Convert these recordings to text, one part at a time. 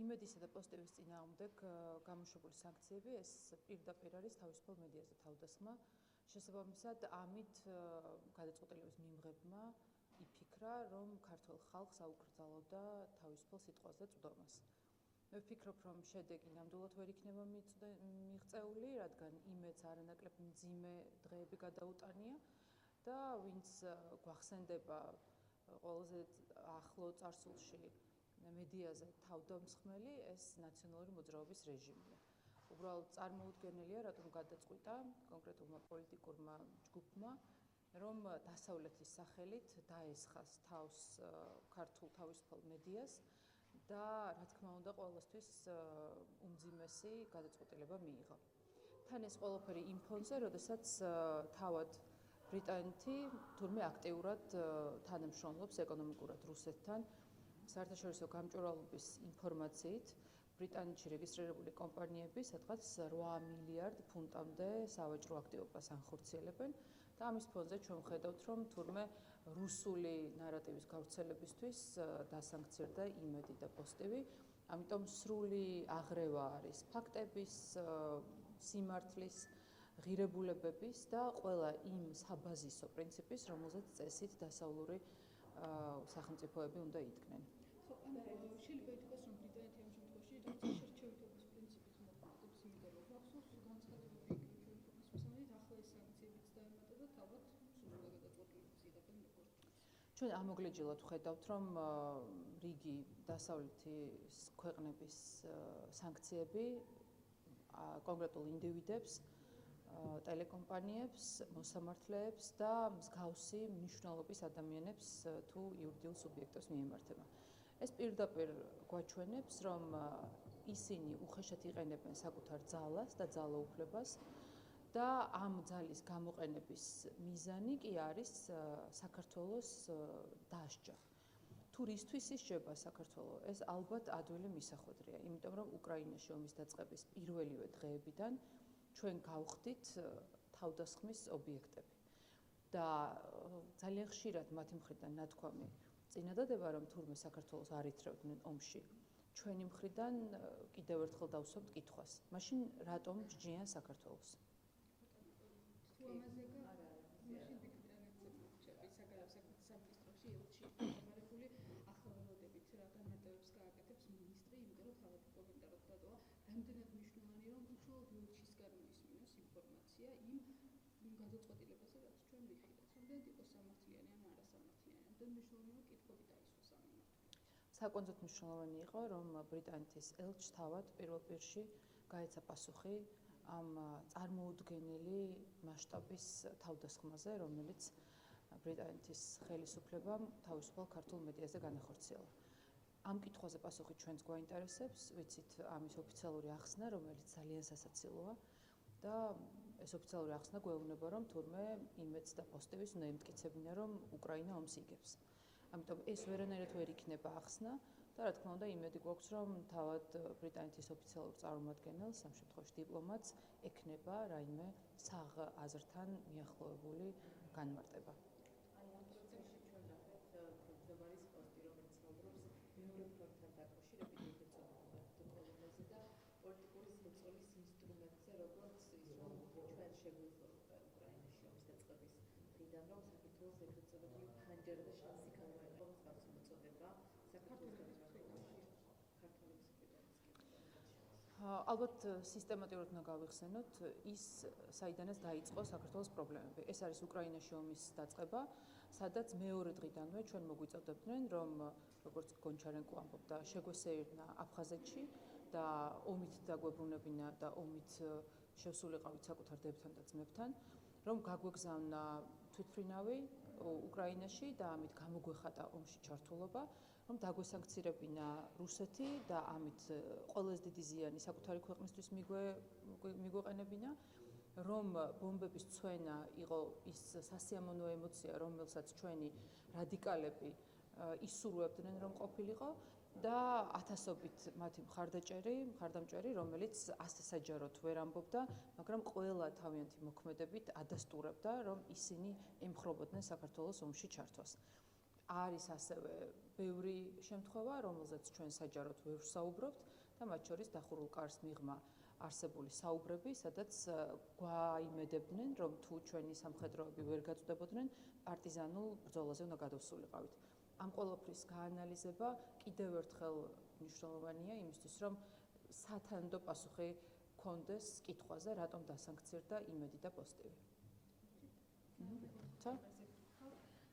იმედისა და პოსტების წინააღმდეგ გამოშვებული სანქციები ეს პირდაპირ არის თავისუფალ მედიაზე თავდასხმა. შესაბამისად, ამით გადაწყვეტილების მიმღებმა იფიქრა, რომ ქართულ ხალხს აუკრძალავდა თავისუფალ სიტყვას და წვდომას. მე ვფიქრობ, რომ შედეგი ნამდვილად ვერ იქნება მიღწეული, რადგან იმედს არანაკლებ მძიმე დღეები გადაუტანია და ვინც გვახსენდება ყველაზე ახლო წარსულში მედიაზე თავდამსხმელი, ეს ნაციონალური მოძრაობის რეჟიმია. უბრალოდ წარმოუდგენელია, რატომ გადაწყვიტა კონკრეტულმა პოლიტიკურმა ჯგუფმა, რომ დასავლეთის სახელით დაესხას თავს ქართულ თავისუფალ მედიას და რა თქმა უნდა ყოველთვის უმძიმესი გადაწყვეტილება მიიღო. თან ეს ყველაფერი იმ ფონზე, როდესაც თავად ბრიტანეთი თურმე აქტიურად თანამშრომლობს ეკონომიკურად რუსეთთან. საერთაშორისო გამჭვირვალობის ინფორმაციით ბრიტანეთში რეგისტრირებული კომპანიები სადღაც 8 მილიარდ ფუნტამდე სავაჭრო აქტივობას ანხორციელებენ და ამის ფონზე ჩვენ ვხედავთ, რომ თურმე რუსული ნარატივის გავრცელებისთვის დასანქცირდა იმედი და პოსტივი. ამიტომ სრული აღრევა არის ფაქტების, სიმართლის, ღირებულებების და ყველა იმ საბაზისო პრინციპის, რომელზეც წესით დასავლური სახელმწიფოები უნდა იდგნენ. შეიძლება ითქვას, რომ ბრიტანეთი ამ შემთხვევაში რაც შერჩევითობის პრინციპით მოქმედებს, იმიტომ რომ მახსოვს განცხადებები შერჩევითობის მისამართით ახლა ეს სანქციებიც დაემატა და თავად სრულად გადაწყვეტილებას იღებენ როგორც ჩვენ ამოგლეჯილად ვხედავთ, რომ რიგი დასავლეთის ქვეყნების სანქციები კონკრეტულ ინდივიდებს, ტელეკომპანიებს, მოსამართლეებს და მსგავსი მნიშვნელობის ადამიანებს თუ იურიდიულ სუბიექტებს მიემართება. ეს პირდაპირ გვაჩვენებს, რომ ისინი უხეშად იყენებენ საკუთარ ძალას და ძალაუფლებას და ამ ძალის გამოყენების მიზანი კი არის საქართველოს დასჯა. თუ რისთვის ისჯება საქართველო, ეს ალბათ ადვილი მისახვედრია, იმიტომ რომ უკრაინაში ომის დაწყების პირველივე დღეებიდან ჩვენ გავხდით თავდასხმის ობიექტები და ძალიან ხშირად მათი მხრიდან ნათქვამი წინადადება, რომ თურმე საქართველოს არ ითრევდნენ ომში. ჩვენი მხრიდან კიდევ ერთხელ დავსვამთ კითხვას. მაშინ რატომ ჯჯიან საქართველოს? თუ ამაზე მაშინ ბრიტანეთის სამინისტროში ელჩი გამარებული ახალგაზრდებით რა განმარტებებს გააკეთებს მინისტრი, იმიტომ რომ თავად კომენტარად დადოა, რამდენად მნიშვნელოვანია, რომ უშუალოდ ელჩისგან მისმინოს ინფორმაცია იმ გადაწყვეტილებაზე, რაც ჩვენ ვიხილეთ. რამდენად იყო სამართლიანი ან არასამართლიანი, რამდენად მნიშვნელოვანია კითხვები დაისვას ამ მიმართულებით. საკონცერტო მნიშვნელოვანი იყო, რომ ბრიტანეთის ელჩს თავად პირველ პირში გაეცა პასუხი ამ წარმოუდგენელი მასშტაბის თავდასხმაზე, რომელიც ბრიტანეთის ხელისუფლებამ თავისუფალ ქართულ მედიაზე განახორციელა. ამ კითხვაზე პასუხი ჩვენს გვაინტერესებს, ვიცით ამის ოფიციალური ახსნა, რომელიც ძალიან სასაცილოა და ეს ოფიციალური ახსნა გვეუბნება, რომ თურმე იმედს და პოსტივის უნდა ემტკიცებინა, რომ უკრაინა ომს იგებს. ამიტომ ეს ვერანაირად ვერ იქნება ახსნა და რა თქმა უნდა იმედი გვაქვს, რომ თავად ბრიტანეთის ოფიციალურ წარმომადგენელს, ამ შემთხვევაში დიპლომატს, ექნება რაიმე საღ აზრთან მიახლოებული განმარტება. ამ პროცესში ჩვენ ნახეთ თავმჯდომარის პოსტი, რომელიც საუბრობს მეორე ფრონტთან დაკავშირებით პროტოკოლებზე და პოლიტიკური მოწყობის ინსტრუმენტზე, როგორც ის რომ ჩვენ შეგვიძლია უკრაინაში ომის დაწყების დღიდან რომ საქართველოს ეგრეთ წოდებული ფანჯარა და შანსი გამოიყენოს გასულ მოწოდება საქართველოს გადაწყვეტილებაში ქართულების ალბათ სისტემატურად უნდა გავიხსენოთ ის, საიდანაც დაიწყო საქართველოს პრობლემები. ეს არის უკრაინაში ომის დაწყება, სადაც მეორე დღიდანვე ჩვენ მოგვიწევდებდნენ, რომ როგორც გონჩარენკო ამბობდა, შეგვესეირნა აფხაზეთში და ომით დაგვებრუნებინა და ომით შევსულიყავით საკუთარ დებთან და ძმებთან, რომ გაგვეგზავნა თვითმფრინავი უკრაინაში და ამით გამოგვეხატა ომში ჩართულობა, რომ დაგვესანქცირებინა რუსეთი და ამით ყველაზე დიდი ზიანი საკუთარი ქვეყნისთვის მიგვეყენებინა, რომ ბომბების წვენა იყო ის სასიამოვნო ემოცია, რომელსაც ჩვენი რადიკალები ისურვებდნენ, რომ ყოფილიყო და ათასობით მათი მხარდამჭერი, რომელიც ასე საჯაროდ ვერ ამბობდა, მაგრამ ყველა თავიანთი მოქმედებით ადასტურებდა, რომ ისინი ემხრობოდნენ საქართველოს ომში ჩართვას. არის ასევე ბევრი შემთხვევა, რომელზეც ჩვენ საჯაროდ ვერ ვსაუბრობთ და მათ შორის დახურულ კარს მიღმა არსებული საუბრები, სადაც გვაიმედებდნენ, რომ თუ ჩვენი სამხედროები ვერ გაწვდებოდნენ, პარტიზანულ ბრძოლაზე უნდა გადავსულიყავით. ამ ყველაფრის გაანალიზება კიდევ ერთხელ მნიშვნელოვანია იმისთვის, რომ სათანადო პასუხი გქონდეს კითხვაზე, რატომ დასანქცირდა იმედი და პოსტივი.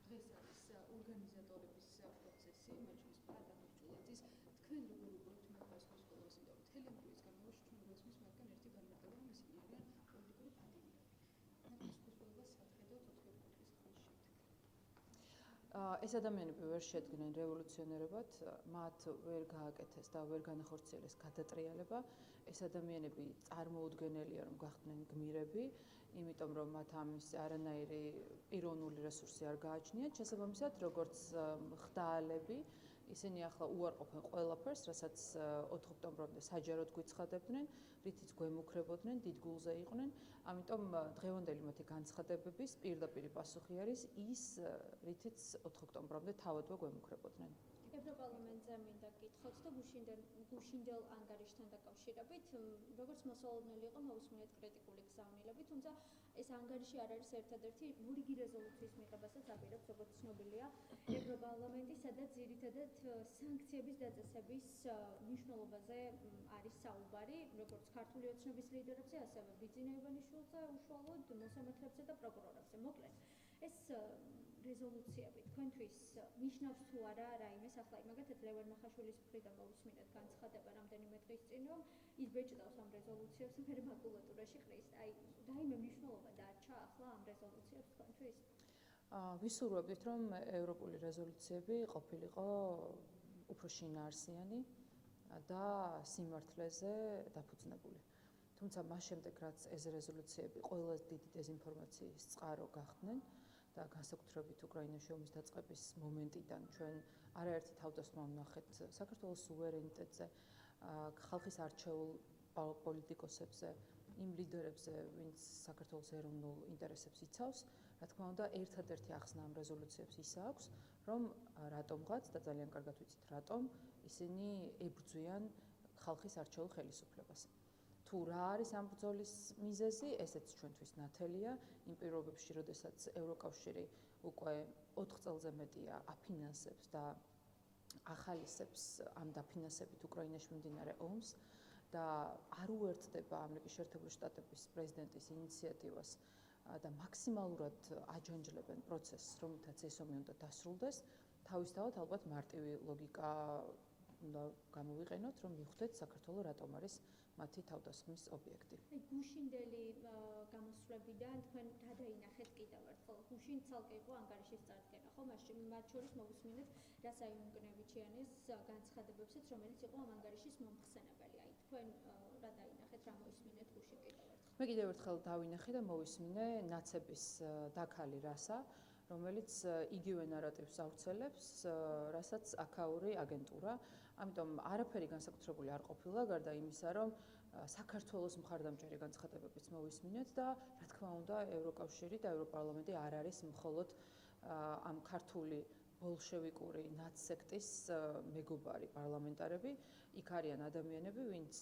დღეს არის ორგანიზატორების პროცესი, მათ შორის ფადანის ჭულაძის. თქვენ როგორ უყურებთ მაგას სკოლას, იმიტომ რომ მთელი ამბების გამოვაშ ჩვენ გვესმის მაგან ერთი განმარტება, რომ ისინი არიან პოლიტიკური ფადინები. მაგას სკოლას სახედოთ 4 წლის ხანში. ეს ადამიანები ვერ შედგნენ რევოლუციონერებად, მათ ვერ გააკეთეს და ვერ განახორციელეს გადატრიალება. ეს ადამიანები წარმოუდგენელია, რომ გახდნენ გმირები, იმიტომ რომ მათ ამის არანაირი პიროვნული რესურსი არ გააჩნიათ. შესაბამისად, როგორც ხდაალები, ისინი ახლა უარყოფენ ყველაფერს, რასაც 4 ოქტომბრამდე საჯაროდ გვიცხადებდნენ, რითიც გვემუქრებოდნენ, დიდ გულზე იყვნენ. ამიტომ დღევანდელი მათი განცხადებების პირდაპირი პასუხი არის ის, რითიც 4 ოქტომბრამდე თავადვე გვემუქრებოდნენ. ევროპარლამენტზე მინდა გითხოთ და გუშინდელ ანგარიშთან დაკავშირებით, როგორც მოსალოდნელი იყო მოვისმინეთ კრიტიკული გზავნილები, თუმცა ეს ანგარიში არ არის ერთადერთი მორიგი რეზოლუციის მიღებასაც აპირებს, როგორც ცნობილია, ევროპარლამენტი, სადაც ძირითადად სანქციების დაწესების მნიშვნელობაზე არის საუბარი, როგორც ქართული ოცნების ლიდერებზე, ასევე ბიძინა ივანიშვილზე, უშუალოდ მოსამართლეებზე და პროკურორებზე. მოკლედ, ეს რეზოლუციები თქვენთვის ნიშნავს თუ არა რაიმეს, ახლა მაგათაც ლევან მახაშვილის მხრიდან მოვისმინეთ განცხადება რამდენიმე დღის წინ, რომ ის ბეჭდავს ამ რეზოლუციებს, მერე მაკულატურაში ყრის. აი, რაიმე მნიშვნელობა დარჩა ახლა ამ რეზოლუციებს თქვენთვის? ვისურვებდით, რომ ევროპული რეზოლუციები ყოფილიყო უფრო შინაარსიანი და სიმართლეზე დაფუძნებული. თუმცა მას შემდეგ, რაც ეს რეზოლუციები ყველაზე დიდი დეზინფორმაციის წყარო გახდნენ და განსაკუთრებით უკრაინაში ომის დაწყების მომენტიდან ჩვენ არაერთი თავდასხმა ვნახეთ საქართველოს სუვერენიტეტზე, ხალხის არჩეულ პოლიტიკოსებზე, იმ ლიდერებზე, ვინც საქართველოს ეროვნულ ინტერესებს იცავს, რა თქმა უნდა, ერთადერთი ახსნა ამ რეზოლუციებს ის აქვს, რომ რატომღაც და ძალიან კარგად ვიცით რატომ ისინი ებრძვიან ხალხის არჩეულ ხელისუფლებას. თუ რა არის ამ ბრძოლის მიზეზი, ესეც ჩვენთვის ნათელია, იმ პირობებში, როდესაც ევროკავშირი უკვე 4 წელზე მეტია აფინანსებს და ახალისებს ამ დაფინანსებით უკრაინაში მიმდინარე ომს და არ უერთდება ამერიკის შეერთებული შტატების პრეზიდენტის ინიციატივას და მაქსიმალურად აჯანჯლებენ პროცესს, რომლითაც ეს ომი უნდა დასრულდეს, თავისთავად ალბათ მარტივი ლოგიკა უნდა გამოვიყენოთ, რომ მივხვდეთ საქართველო რატომ არის მათი თავდასხმის ობიექტი. გუშინდელი გამოსვლებიდან თქვენ გადაინახეთ კიდევ ერთხელ. გუშინ ცალკე იყო ანგარიშის წარდგენა, ხო? მათ შორის მოვისმინეთ რასაი უნგრევიჩიანის განცხადებებსაც, რომელიც იყო ამ ანგარიშის მომხსენებელი. აი, თქვენ რა დაინახეთ, რა მოვისმინეთ გუშინ კიდევ ერთხელ? მე კიდევ ერთხელ დავინახე და მოვისმინე ნაცების დაქალი რასა, რომელიც იგივე ნარატივს ავრცელებს, რასაც აქაური აგენტურა. ამიტომ არაფერი განსაკუთრებული არ ყოფილა, გარდა იმისა, რომ საქართველოს მხარდამჭერი განცხადებებიც მოვისმინეთ და რა თქმა უნდა, ევროკავშირი და ევროპარლამენტი არ არის მხოლოდ ამ ქართული ბოლშევიკური ნაცსექტის მეგობარი პარლამენტარები, იქ არიან ადამიანები, ვინც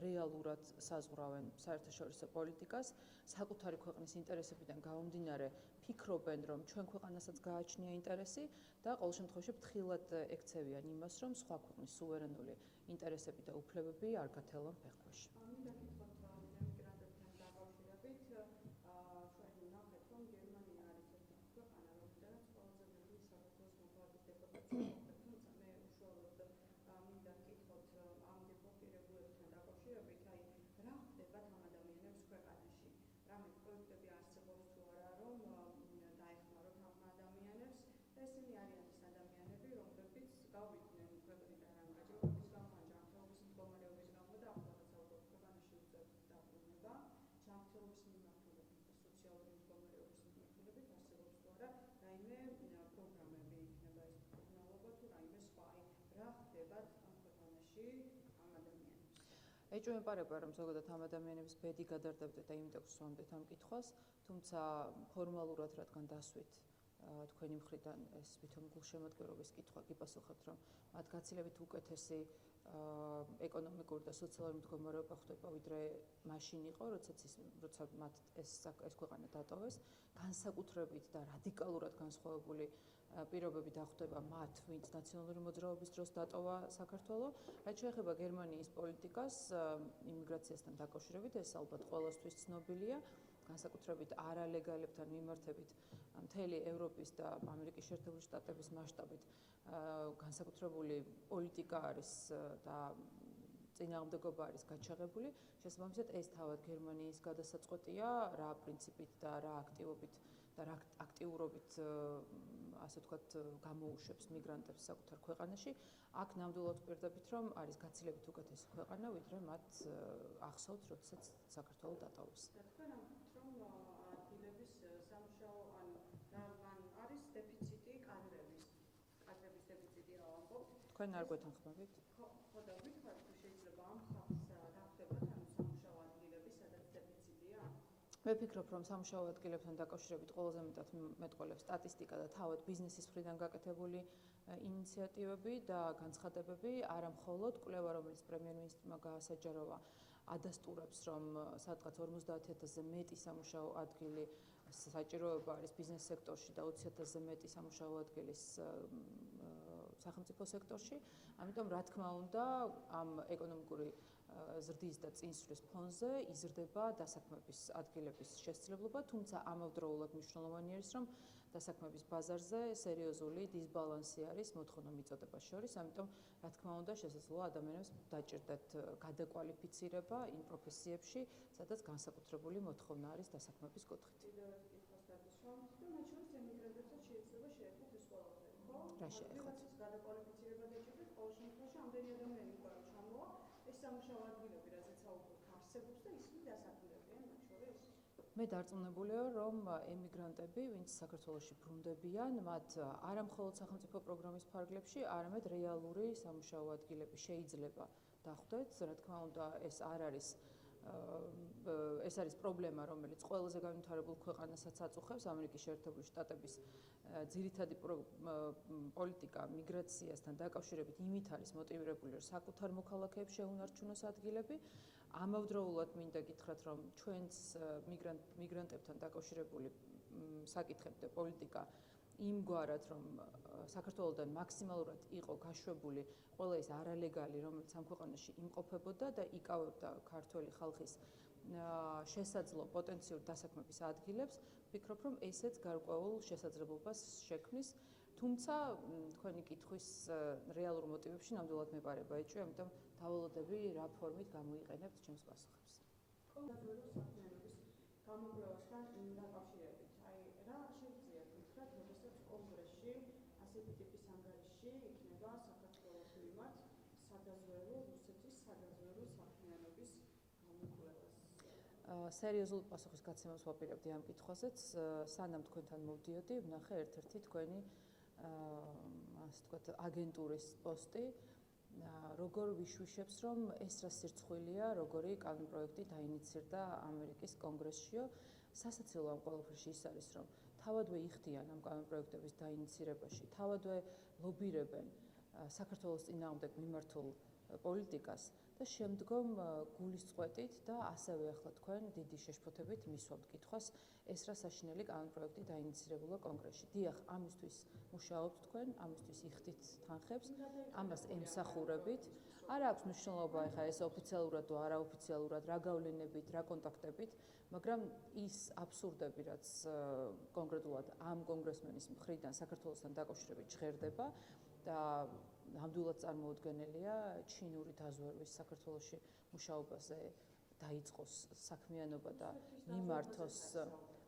რეალურად საზღვრავენ საერთაშორისო პოლიტიკას, საკუთარი ქვეყნის ინტერესებიდან გამომდინარე ფიქრობენ, რომ ჩვენ ქვეყანასაც გააჩნია ინტერესი და ყოველ შემთხვევაში ფრთხილად ექცევიან იმას, რომ სხვა ქვეყნის სუვერენული ინტერესები და უფლებები არ გათელონ ფეხქვეშ. ეჭვმეპარება, რომ ზოგადად ამ ადამიანების ბედი გადარდებდა და იმიტომ ვსვამდეთ ამ კითხვას, თუმცა ფორმალურად რადგან დასვით თქვენი მხრიდან ეს ვითომ გულშემატკივრობის კითხვა გიპასუხებთ, რომ მათ გაცილებით უკეთესი ეკონომიკური და სოციალური მდგომარეობა ხდება, ვიდრე მაშინ იყო, როცა მათ ეს ქვეყანა დატოვეს, განსაკუთრებით და რადიკალურად განსხვავებული პირობები დახვდება მათ, ვინც ნაციონალური მოძრაობის დროს დატოვა საქართველო. რაც შეეხება გერმანიის პოლიტიკას იმიგრაციასთან დაკავშირებით, ეს ალბათ ყველასთვის ცნობილია, განსაკუთრებით არალეგალებთან მიმართებით მთელი ევროპის და ამერიკის შეერთებული შტატების მასშტაბით განსაკუთრებული პოლიტიკა არის და წინააღმდეგობა არის გაჩაღებული. შესაბამისად, ეს თავად გერმანიის გადასაწყვეტია, რა პრინციპით და რა აქტივობით და რა აქტიურობით ასე ვთქვათ გამოუშვებს მიგრანტებს საკუთარ ქვეყანაში. აქ ნამდვილად ვპირდებით, რომ არის გაცილებით უკეთესი ქვეყანა, ვიდრე მათ ახსოვთ, როდესაც საქართველო დატოვეს. თქვენ ამბობთ, რომ ადგილების სამუშაო ან არის დეფიციტი კადრების დეფიციტი რა ვამბობთ? თქვენ არ გვეთანხმებით? ხო და ვითხრათ, თუ შეიძლება ამ ხალხს დახვდებათ, ანუ სამუშაო ადგილები, სადაც დეფიციტია? მე ვფიქრობ, რომ სამუშაო ადგილებთან დაკავშირებით ყველაზე მეტად მეტყველებს სტატისტიკა და თავად ბიზნესის მხრიდან გაკეთებული ინიციატივები და განცხადებები, არა მხოლოდ კვლევა, რომელიც პრემიერ-მინისტრმა გაასაჯაროვა, ადასტურებს, რომ სადღაც 50,000-ზე მეტი სამუშაო ადგილი საჭიროება არის ბიზნეს სექტორში და 20,000-ზე მეტი სამუშაო ადგილის სახელმწიფო სექტორში. ამიტომ, რა თქმა უნდა, ამ ეკონომიკური ზრდის და წინსვლის ფონზე იზრდება დასაქმების ადგილების შესაძლებლობა, თუმცა ამავდროულად მნიშვნელოვანი არის, რომ დასაქმების ბაზარზე სერიოზული დისბალანსი არის მოთხოვნა მიწოდებას შორის, ამიტომ რა თქმა უნდა შესაძლოა ადამიანებს დაჭირდეთ გადაკვალიფიცირება იმ პროფესიებში, სადაც განსაკუთრებული მოთხოვნა არის დასაქმების კუთხით. კიდევ ერთი კითხვას დაგისვამ, თუ მათ შორის ემიგრანტებსაც შეიძლება შეეხოთ ეს ყველაფერი, ხო? რა შეეხოთ? გადაკვალიფიცირება დაჭირდეთ, ყოველ შემთხვევაში ამდენი ადამიანი უკვე რომ ჩამოვა, ეს სამუშაო ადგილები, რაზეც საუბრობთ, არსებობს და ისინი დასაქმდებიან მათ შორის? მე დარწმუნებულია, რომ ემიგრანტები, ვინც საქართველოში ბრუნდებიან, მათ არა მხოლოდ სახელმწიფო პროგრამის ფარგლებში, არამედ რეალური სამუშაო ადგილები შეიძლება დახვდეთ. რა თქმა უნდა, ეს არის პრობლემა, რომელიც ყველაზე განვითარებულ ქვეყანასაც აწუხებს. ამერიკის შეერთებული შტატების ძირითადი პოლიტიკა მიგრაციასთან დაკავშირებით იმით არის მოტივირებული, რომ საკუთარ მოქალაქეებს შეუნარჩუნოს ადგილები. ამავდროულად მინდა გითხრათ, რომ ჩვენს მიგრანტებთან დაკავშირებული საკითხები და პოლიტიკა იმგვარად, რომ საქართველოდან მაქსიმალურად იყო გაშვებული ყველა ეს არალეგალი, რომელიც ამ ქვეყანაში იმყოფებოდა და იკავებდა ქართველი ხალხის შესაძლო პოტენციურ დასაქმების ადგილებს, ვფიქრობ, რომ ესეც გარკვეულ შესაძლებლობას შექმნის. თუმცა თქვენი კითხვის რეალურ მოტივებში ნამდვილად მეპარება ეჭვი, ამიტომ დავალოდები რა ფორმით გამოიყენებთ ჩემს პასუხებს. კონკრეტულად საქმიანობის გამოკვლევასთან დაკავშირებით, რა შეიძლება გითხრათ, როდესაც კონგრესში ასეთი ტიპის ანგარიში იქნება საქართველოს მიმართ სადაზვერვო რუსეთის სადაზვერვო საქმიანობის გამოკვლევას? სერიოზულ პასუხის გაცემას ვაპირებდი ამ კითხვაზეც. სანამ თქვენთან მოვდიოდი, ვნახე ერთ-ერთი თქვენი ასე ვთქვათ აგენტურის პოსტი, როგორ ვიშვიშებს, რომ ეს რა სირცხვილია, როგორი კანონპროექტი დაინიცირდა ამერიკის კონგრესშიო. სასაცილო ამ ყველაფერში ის არის, რომ თავადვე იხდიან ამ კანონპროექტების დაინიცირებაში, თავადვე ლობირებენ საქართველოს წინააღმდეგ მიმართულ პოლიტიკას და შემდგომ გულისწყეტით და ასევე ახლა თქვენ დიდი შეშფოთებით მისვამთ კითხვას, ეს რა საშინელი კანონპროექტი დაინიცირებულა კონგრესში. დიახ, ამისთვის მუშაობთ თქვენ, ამისთვის იხდით თანხებს, ამას ემსახურებით. არ აქვს მნიშვნელობა ეხლა ეს ოფიციალურად თუ არაოფიციალურად, რა გავლენებით, რა კონტაქტებით, მაგრამ ის აბსურდები, რაც კონკრეტულად ამ კონგრესმენის მხრიდან საქართველოსთან დაკავშირებით ჟღერდება და ნამდვილად წარმოუდგენელია ჩინური დაზვერვის საქართველოში მუშაობაზე დაიწყოს საქმიანობა და მიმართოს.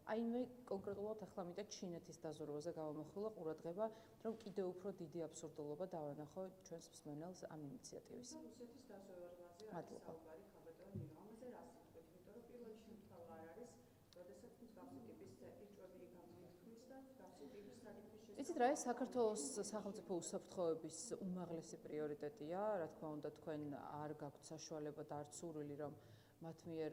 აი მე კონკრეტულად ახლა მინდა ჩინეთის დაზვერვაზე გავამახვილო ყურადღება, რომ კიდევ უფრო დიდი აბსურდულობა დავანახო ჩვენს მსმენელს ამ ინიციატივის. რუსეთის დაზვერვაზე არის საუბარი, ხაბატონ ნინო, ამაზე რა სიტყვით, იმიტომ რომ პირველი შემთხვევა არ არის, როდესაც მსგავსი ტიპის ეჭვები გამოიხმის და მსგავსი ტიპის საკითხის იცით რა, ეს საქართველოს სახელმწიფო უსაფრთხოების უმაღლესი პრიორიტეტია. რა თქმა უნდა, თქვენ არ გაქვთ საშუალება და არც სურვილი, რომ მათ მიერ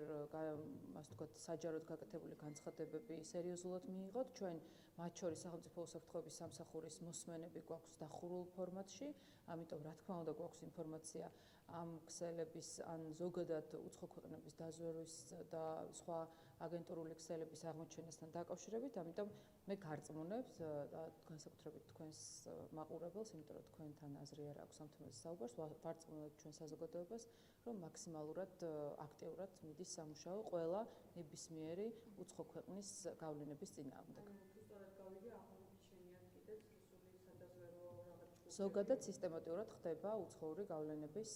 ასე ვთქვათ საჯაროდ გაკეთებული განცხადებები სერიოზულად მიიღოთ. ჩვენ მათ შორის სახელმწიფო უსაფრთხოების სამსახურის მოსმენები გვაქვს დახურულ ფორმატში, ამიტომ რა თქმა უნდა გვაქვს ინფორმაცია ამ ქსელების ან ზოგადად უცხო ქვეყნების დაზვერვის და სხვა აგენტურული ქსელების აღმოჩენასთან დაკავშირებით, ამიტომ მე გარწმუნებ განსაკუთრებით თქვენს მაყურებელს, იმიტომ რომ თქვენთან აზრი არ აქვს ამ თემაზე საუბარს, ვარწმუნებ ჩვენ საზოგადოებას, რომ მაქსიმალურად აქტიურად მიდის სამუშაო ყველა ნებისმიერი უცხო ქვეყნის გავლენების წინააღმდეგ. ზოგადად სისტემატურად ხდება უცხოური გავლენების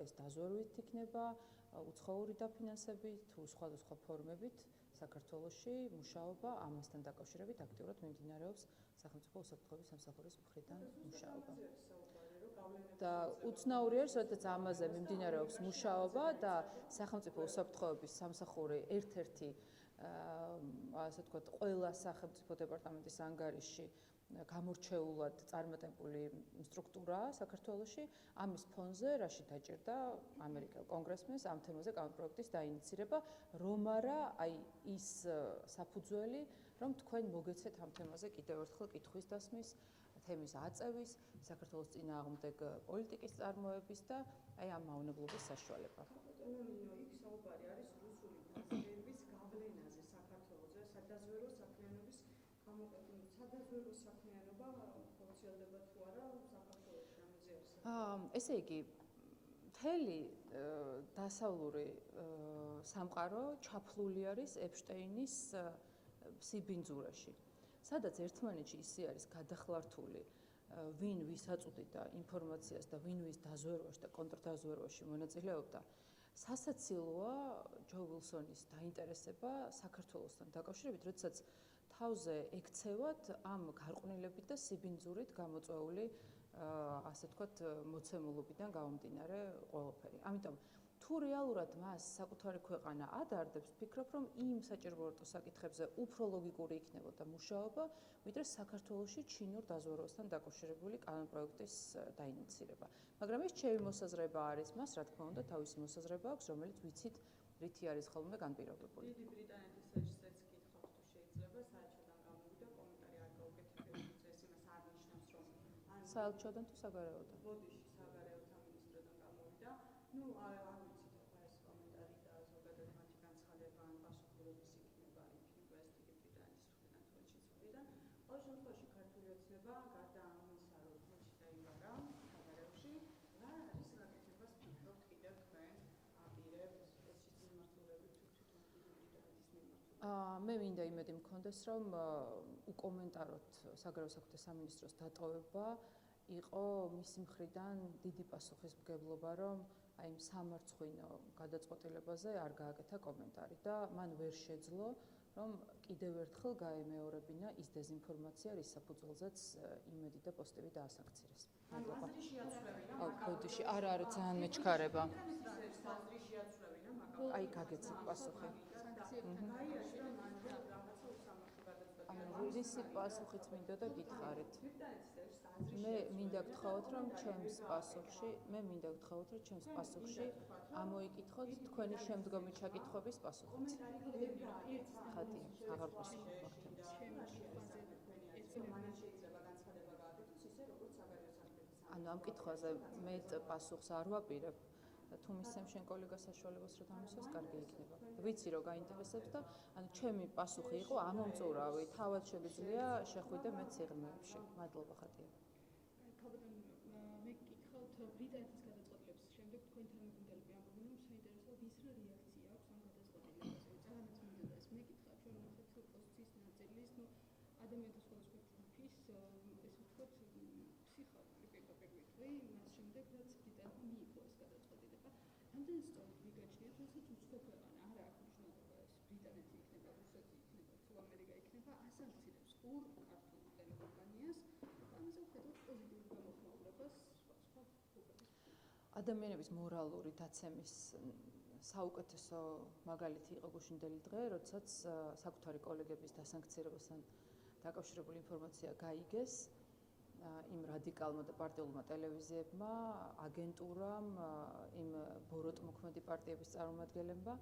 ეს დაზვერვით იქნება, უცხოური დაფინანსებით თუ სხვადასხვა ფორმებით საქართველოში მუშაობა ამასთან დაკავშირებით აქტიურად მიმდინარეობს სახელმწიფო უსაფრთხოების სამსახურის მხრიდან მუშაობა. და უცნაური არის, როდესაც ამაზე მიმდინარეობს მუშაობა და სახელმწიფო უსაფრთხოების სამსახური ერთ-ერთი ასე ვთქვათ, ყველა სახელმწიფო დეპარტამენტის ანგარიშში გამორჩეულად წარმატებული სტრუქტურაა საქართველოში, ამის ფონზე რაში დაჭირდა ამერიკელ კონგრესმენს ამ თემაზე კანონპროექტის დაინიცირება, რომ არა აი ის საფუძველი, რომ თქვენ მოგეცეთ ამ თემაზე კიდევ ერთხელ კითხვის დასმის, თემის აწევის, საქართველოს წინააღმდეგ პოლიტიკის წარმოების და აი ამ მავნებლობის საშუალება. იქ საუბარი არის რუსული დაზვერვის გავლენაზე საქართველოზე, სადაზვერო საქმიანობის გამოყენება, სადაზვერო საქმიანობა ხორციელდება თუ არა საქართველოში ამაზე არის. ესე იგი, მთელი დასავლური სამყარო ჩაფლული არის ეპშტეინის სიბინძურაში, სადაც ერთმანეთში ისე არის გადახლართული ვინ ვის აწვდიდა ინფორმაციას და ვინ ვის დაზვერვაში და კონტრდაზვერვაში მონაწილეობდა. სასაცილოა ჯო ვილსონის დაინტერესება საქართველოსთან დაკავშირებით, როდესაც თავზე ექცევათ ამ გარყვნილებით და სიბინძურით გამოწვეული ასე ვთქვათ მოცემულობიდან გამომდინარე ყველაფერი. ამიტომ თუ რეალურად მას საკუთარი ქვეყანა ადარდებს, ვფიქრობ, რომ იმ საჭიროებო საკითხებზე უფრო ლოგიკური იქნებოდა მუშაობა, ვიდრე საქართველოში ჩინურ დაზვერვასთან დაკავშირებული კანონპროექტის დაინიცირება. მაგრამ ეს ჩემი მოსაზრება არის, მას რა თქმა უნდა თავისი მოსაზრება აქვს, რომელიც ვიცით რითი არის ხოლმე განპირობებული. დიდი ბრიტანეთის ეშზეც კითხავთ, თუ შეიძლება საელჩოდან გამოვიდა კომენტარი არ გაუკეთებია, ეს იმას არ ნიშნავს, რომ საელჩოდან თუ საგარეოდან? ბოდიში საგარეოთა მინისტრიდან გამოვიდა. ნუ არ ვიცით ახლა ეს კომენტარი და ზოგადად მათი განცხადება ან პასუხობების იქნება ეს დიდი ბრიტანეთის მხრიდან თუ ჩინეთის მხრიდან. ყოველ შემთხვევაში ქართული ოცნება გარდა ამისა, რომ თბილისში დაიბარა საგარეოში, რა არის გაკეთებას ფიქრობთ კიდევ თქვენ აპირებ ეს მიმართულებით თუ თვითონ დიდი ბრიტანეთის მიმართულებით? მე მინდა იმედი მქონდეს, რომ უკომენტაროთ საგარეო საქმეთა სამინისტროს დატოვება იყო მისი მხრიდან დიდი პასუხისმგებლობა, რომ აი იმ სამარცხვინო გადაწყვეტილებაზე არ გააკეთა კომენტარი და მან ვერ შეძლო, რომ კიდევ ერთხელ გაემეორებინა ის დეზინფორმაცია, რის საფუძველზეც იმედი და პოსტები დაასანქცირეს. მადლობა. ბოდიში არა ძალიან მეჩქარება. აი გაგეცით პასუხი. რისი პასუხიც მინდა და გითხარით. მე მინდა გთხოვოთ, რომ ჩემს პასუხში ამოიკითხოთ თქვენი შემდგომი ჩაკითხვების პასუხიც. ხადი, აღარ პასუხობთ. ანუ ამ კითხვაზე მე პასუხს არ ვაპირებ. თუ მისცემ შენ კოლეგას საშუალებას რომ ამისოს, კარგი იქნება. ვიცი რომ გაინტერესებს და ანუ ჩემი პასუხი იყო ამომწურავი, თავად შეგიძლია შეხვიდე მე სიღრმეებში. მადლობა ხატია. მე გკითხავთ ბრიტანეთის გადაწყვეტილების შემდეგ თქვენთან მიგუნდელები ამბობენ, რომ საინტერესო ვის რა რეაქცია აქვს ამ გადაწყვეტილებაზე. ძალიან მინდა და ეს მეკითხა ჩვენ ვახეთ პოზიციის ნაწილის, ნუ ადამიანთა სხვადასხვა ჯგუფის ესე ვთქვათ ფსიქოლოგიური პირდაპირ ვიტყვი, მას შემდეგ რაც ბრიტანეთმა მიიღო ეს გადაწყვეტილება. ამდენ სწორად მიგაჩნიათ, რასაც უცხო ქვეყანა არ აქვს მნიშვნელობა ეს ბრიტანეთი იქნება, რუსეთი იქნება, თუ ამერიკა იქნება, ასანქცირებს ორ ქართულ ტელეკომპანიას. ამაზე ვხედავთ პოზიტიურ გამოხმაურებას სხვა ჯგუფების. ადამიანების მორალური დაცემის საუკეთესო მაგალითი იყო გუშინდელი დღე, როდესაც საკუთარი კოლეგების დასანქცირებასთან დაკავშირებული ინფორმაცია გაიგეს იმ რადიკალმა და პარტიულმა ტელევიზიებმა, აგენტურამ, იმ უროტმოქმედი პარტიების წარმომადგენლებმა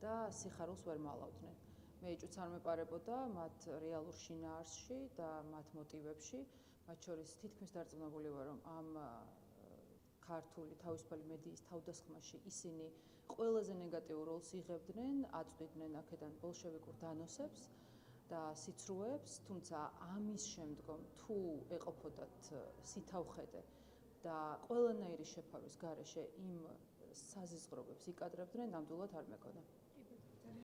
და სიხარულს ვერ მალავდნენ. მე ეჭვიც არ მეპარებოდა მათ რეალურ შინაარსში და მათ მოტივებში, მათ შორის თითქმის დარწმუნებული ვარ, რომ ამ ქართული თავისუფალი მედიის თავდასხმაში ისინი ყველაზე ნეგატიურ როლს იღებდნენ, აწვდიდნენ აქედან ბოლშევიკურ დანოსებს და სიცრუეებს, თუმცა ამის შემდგომ თუ ეყოფოდათ სითავხედე და ყველანაირი შეფარვის გარეშე იმ საზიზღრობებს იკადრებდნენ, ნამდვილად არ მეკონა.